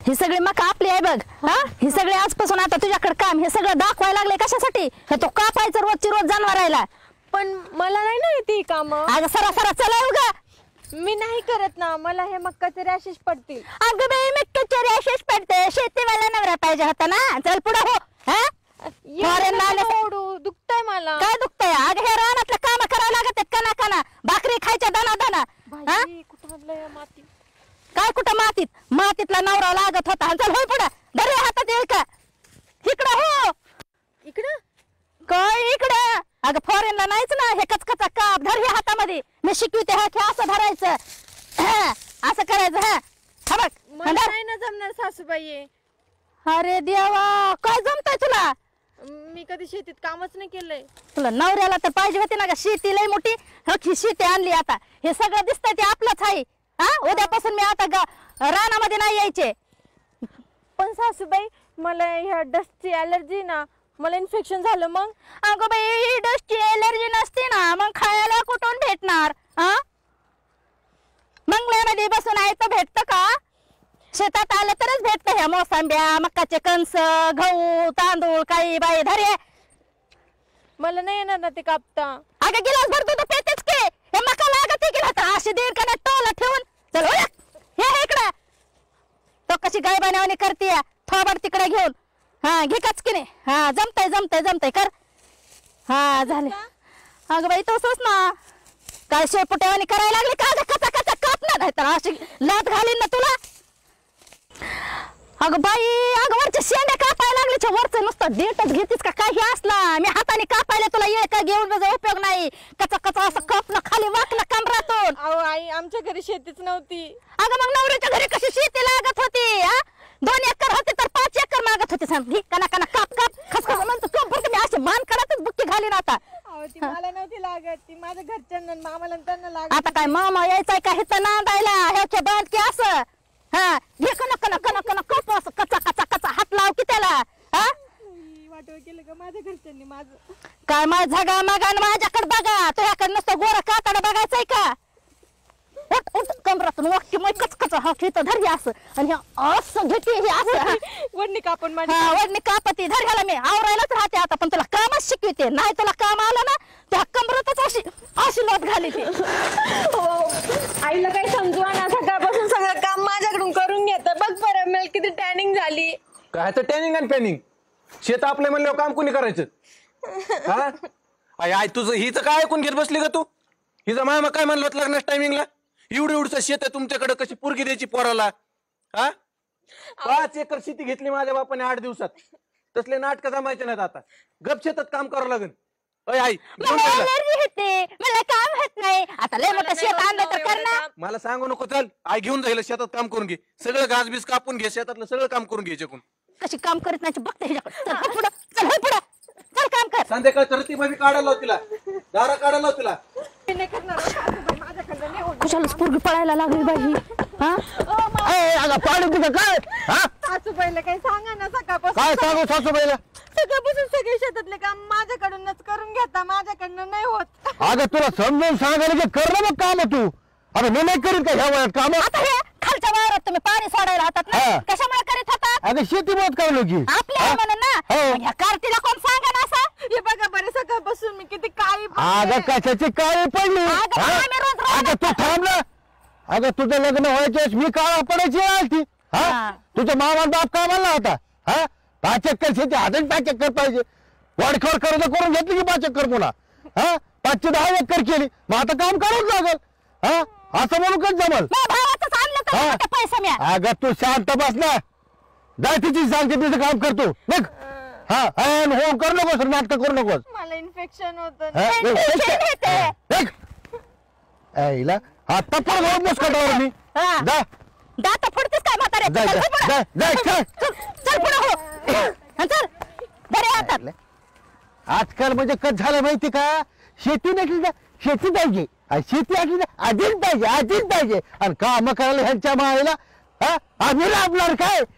ही सगळी मका आपली आहे बघ. हा ही सगळी आजपासून आता तुझ्याकडे काम हे सगळं दाखवायला लागले कशासाठी? तो कापायचं रोजची रोज जनावरायला. पण मला नाही ना येते काम. अगं सरा सरा चला उगा. मी नाही करत ना, मला हे मक्काचे रॅशेस पडतील. अगं बाई मक्काचे रॅशेस पडते, शेतीवाला नवरा पाहिजे होता ना. चल पुढे हो. दुखतंय मला. काय दुखतंय? अगं हे रानातलं काम करावं लागत कना कना, भाकरी खायच्या दाना दाना. कुठं आणलंय माती? काय कुठं मातीत? मातीतला नवरा लागत होता. चल होय पुढे. धरे हातात येईल का? इकडं हो. इकडं काय इकडं? अगं फॉरेनला नाहीच ना हे कचकचा काप. धर हे हातामध्ये, मी शिकवते. हा हे असं धरायचं, असं करायचं. हा बघ. मला नाही ना जमणार सासूबाई. अरे देवा, काय जमतंय तुला? मी कधी शेतीत कामच नाही केलंय. तुला नवऱ्याला तर पाहिजे होती ना ग शेती. लय मोठी ही शेती आणली. आता हे सगळं दिसतंय ते आपलंच आहे. हा उद्यापासून मी आता रानामध्ये नाही यायचे. पण सासूबाई मला ह्या डस्टची ॲलर्जी ना, मला इन्फेक्शन झालं मग. अगं बाई ही डस्टची ॲलर्जी नसते ना, मग खायला कुठून भेटणार? मंगल्यामध्ये बसून आहे तर भेटतं का? शेतात आलं तरच भेटतं. ह्या मोसंब्या, मक्काचे कणस, गहू, तांदूळ, काही बाई धरे. मला नाही येणार ना ते कापता. अगं गिलास भर दूध पेतेच की. हे मका लागत की ना अशी दीड कणा टोला ठेवून. चल हे इकडे. तो कशी गायबाण्यावानी करते थोबड तिकडे घेऊन. हा घे कचकीने. हा जमतय जमतय जमतय कर. हा झाले. अगं बाई तसंच ना, काय शेपुट्यावानी करायला लागली का? कचा कचा कापणार आहे तर अशी लात घालीन ना तुला. अगं बाई अगं वरच्या शेंड्या कापायला लागली. वरचं नुसतं देठच घेतीस का काही असला? मी हाताने कापायला तुला येळ का घेऊन उपयोग नाही. कचा कचा असं कापलं खाली वाकलं कमरातून. अहो आई आमच्या घरी शेतीच नव्हती. अगं मग नवऱ्याच्या घरी कशी शेती लागत होती? 2 एकर होते तर 5 एकर मागत होते. सांग कना कना काप काप खसखस म्हणतो काप भरते. मी अशी मान करतच बुक्की घालीन आता. ती मला नव्हती लागत, ती माझ्या घरच्यांना मामाला त्यांना लागत. आता काय मामा यायचाय का हिथं नांदायला? ह्याच्या बांध की असं. हा घे कना कना कना कना काप असं कचा कचा कचा हात लाव की त्याला. वाटव केलं का माझ्या घरच्यांनी माझं? काय माझ झगा मागा माझ्याकडे बघा. तुझ्याकडे नुसतं गोरा कातडा बघायचंय का? उठ उठ कमरातून वाटकी मग कचकच हा खेळ धरली असं आणि असं घेते हे असं. वडणी कापून माझी. हा वडणी कापती. धर ह्याला मी आवरायलाच राहते आता, पण तुला कामच शिकवते. नाही तुला काम आलं ना त्या कमरातच अशी अशी लोट घाली ती. आईला काही समजू ना, सकाळपासून सगळं काम माझ्याकडून करून घेतं. बघ बरं मला किती टॅनिंग झाली. काय तर टॅनिंग आणि पॅनिंग? शेत आपले म्हणल्यावर काम कोणी करायचं? हा आई तुझं हिचं काय ऐकून घेत बसली का तू? हिचा मामा काय म्हणलं होतं लग्नाच्या टायमिंगला? एवढं शेत आहे तुमच्याकडे, कशी पोरगी द्यायची पोराला? हा 5 एकर शेती घेतली माझ्या बापाने 8 दिवसात. तसले नाटक जमायचे नाहीत. आता गप शेतात काम करावं लागेल. आई मला काम होत नाही. आता लय मोठं शेत आणलं तर कर ना. मला सांगू नको. चल आई घेऊन जाईल शेतात काम करून घे. सगळं घास बीस कापून घे. शेतातलं सगळं काम करून घ्यायचे. कशी काम करत नाही बघते ह्याच्याकडे. चल पुढं चल पुढं चल काम कर. संध्याकाळ करती भाभी काढायला लाव तिला, दारा काढायला लाव तिला. कुशालाच पोरगी पळायला लागली बाई. पाणी तुझं काय? सासूबाईला काही सांगा ना. सकाळपासून काय सांगू सासूबाईला? सकाळपासून सगळे शेतातले काम माझ्याकडूनच करून घेता. माझ्याकडनं नाही होत. अगं तुला समजून सांगायला की कर ना मग काम तू. आता मी नाही करीत का ह्या वयात काम? आता हे खालच्या वावरात तुम्ही पाणी सोडायला राहतात ना, कशामुळे करीत होतात? अगं शेती मत काय लोकी आपल्या म्हणून ना. ह्या कार्तीला कोण सांगा ना असं? हे बघा बरं सकाळपासून मी किती काळी. अगं कशाची काळी पडली? अगं तू थांब ना. अगं तुझं लग्न व्हायचे मी काळा पडायची आलती. हा तुझ्या मामा बाप काय म्हणला होता? 5 एकर शेती हातात 5 एकर पाहिजे. वाडखोड कर्ज करून घेतली की 5 एकर पुन्हा 5 ते 10 एकर केली. मग आता काम करावंच लागल. असं म्हणून कच जमल? अगं तू शांत बस ना. जाय तिची सांगते तिचं काम करतो बघ. हो करू नकोस नाटक करू नकोस. मला इन्फेक्शन होत. आता पण बस कटावर मी जा. दात फोडतेस काय म्हातारे? चल पुढे हो. चल बरे हातात. आजकाल म्हणजे कच झालं माहिती का? शेती नसली ना शेती पाहिजे. शेती असली ना आधीच पाहिजे आधीच पाहिजे. आणि काम करायला ह्यांच्या मायला आम्ही लाभणार काय?